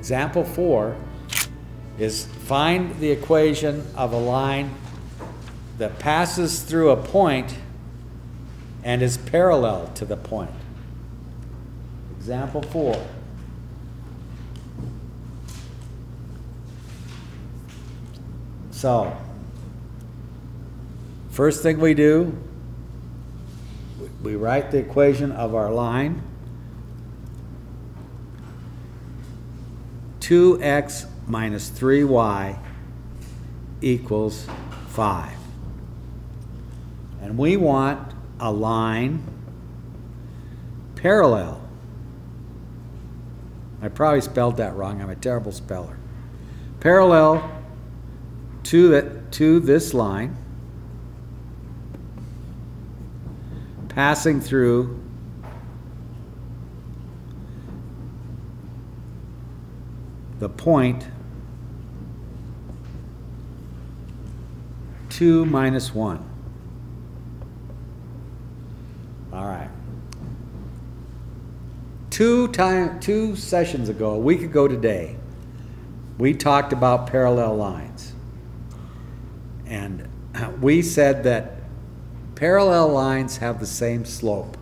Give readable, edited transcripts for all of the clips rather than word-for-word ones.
example 4 is find the equation of a line that passes through a point and is parallel to the point. Example 4. So, first thing we do, we write the equation of our line. 2x minus 3y equals 5. And we want a line parallel. I probably spelled that wrong. I'm a terrible speller. Parallel to this line, passing through the point 2 minus 1. All right. Two sessions ago, a week ago today, we talked about parallel lines. And we said that parallel lines have the same slope.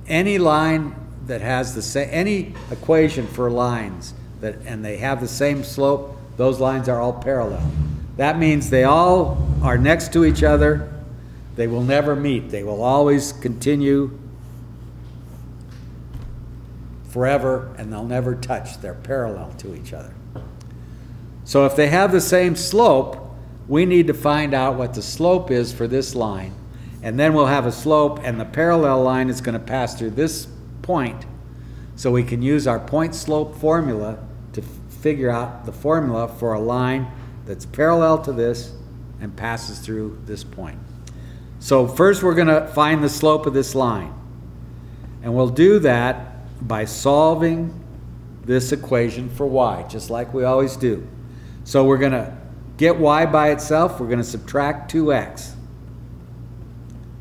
Any line that has the same, any equation for lines and they have the same slope, those lines are all parallel. That means they all are next to each other. They will never meet. They will always continue forever, and they'll never touch. They're parallel to each other. So if they have the same slope, we need to find out what the slope is for this line, and then we'll have a slope, and the parallel line is going to pass through this point, so we can use our point slope formula to figure out the formula for a line that's parallel to this and passes through this point. So first we're going to find the slope of this line, and we'll do that by solving this equation for y, just like we always do. So we're going to get y by itself, we're going to subtract 2x.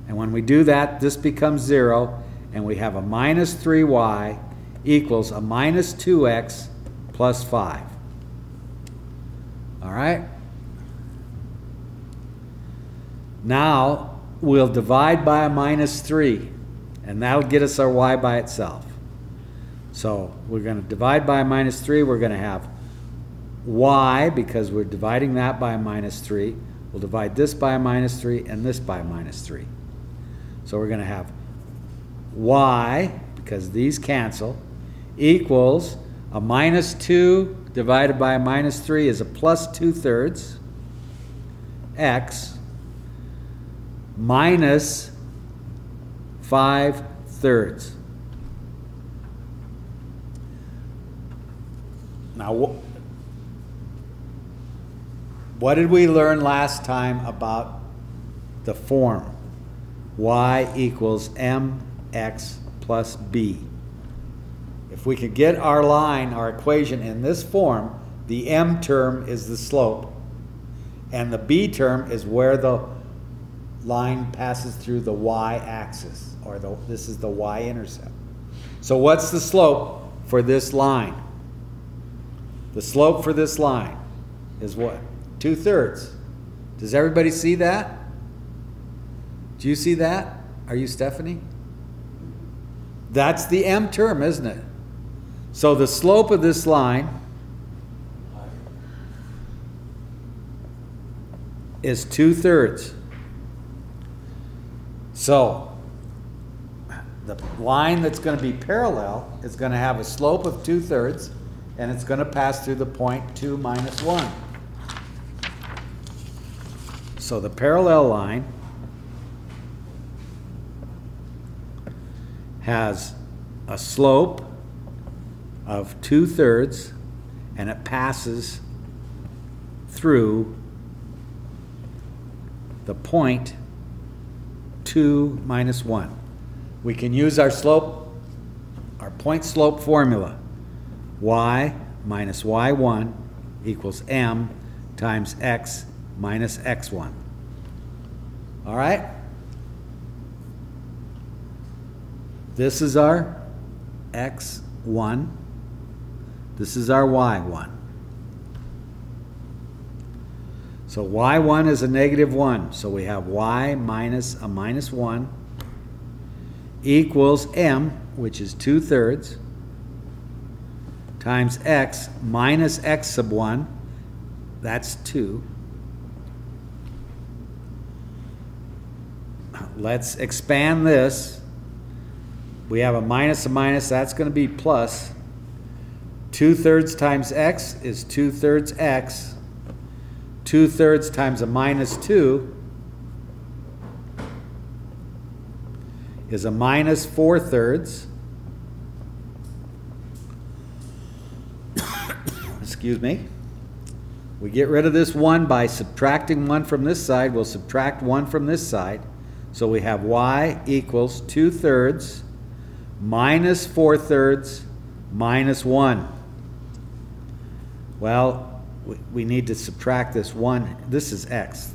And when we do that, this becomes 0, and we have a minus 3y equals a minus 2x plus 5. All right? Now we'll divide by a minus 3, and that'll get us our y by itself. So we're going to divide by a minus 3. We're going to have y, because we're dividing that by a minus 3. We'll divide this by a minus 3 and this by a minus 3. So we're going to have y, because these cancel, equals a minus 2 divided by a minus 3 is a plus 2/3 x minus 5/3. Now, what did we learn last time about the form? Y equals mx plus b. If we could get our line, our equation in this form, the m term is the slope, and the b term is where the line passes through the y-axis, or this is the y-intercept. So what's the slope for this line? The slope for this line is what? 2/3. Does everybody see that? Do you see that? Are you Stephanie? That's the m term, isn't it? So the slope of this line is 2/3. So the line that's going to be parallel is going to have a slope of 2/3, and it's going to pass through the point 2 minus 1. So the parallel line has a slope of 2/3, and it passes through the point 2 minus 1. We can use our slope, our point slope formula. Y minus y1 equals m times x minus x1. All right? This is our x1. This is our y1. So y1 is a -1. So we have y minus a -1 equals m, which is 2/3, times x minus x sub 1, that's 2. Let's expand this. We have a minus, that's going to be plus. 2/3 times x is 2/3 x. 2/3 times a -2 is a minus 4/3. Excuse me. We get rid of this 1 by subtracting 1 from this side. We'll subtract 1 from this side. So we have y equals 2/3 minus 4/3 minus 1. Well, we need to subtract this 1. This is x.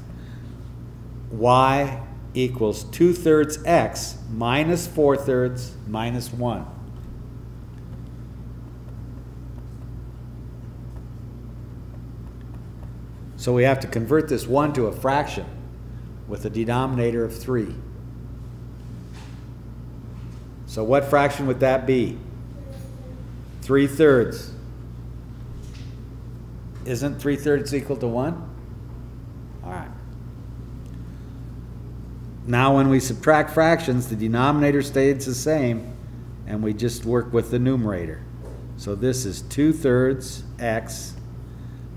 Y equals 2/3 x minus 4/3 minus 1. So we have to convert this 1 to a fraction with a denominator of 3. So what fraction would that be? 3/3. Isn't 3/3 equal to 1? All right. Now when we subtract fractions, the denominator stays the same, and we just work with the numerator. So this is 2/3 x,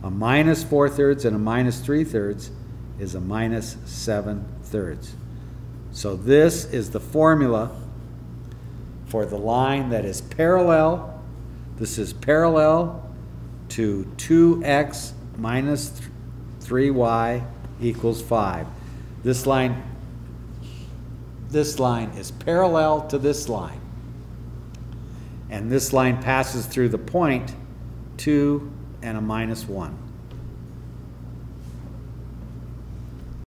a minus 4/3 and a minus 3/3 is a minus 7/3. So this is the formula for the line that is parallel. This is parallel to 2x minus 3y equals 5. This line is parallel to this line. And this line passes through the point 2 and a minus 1.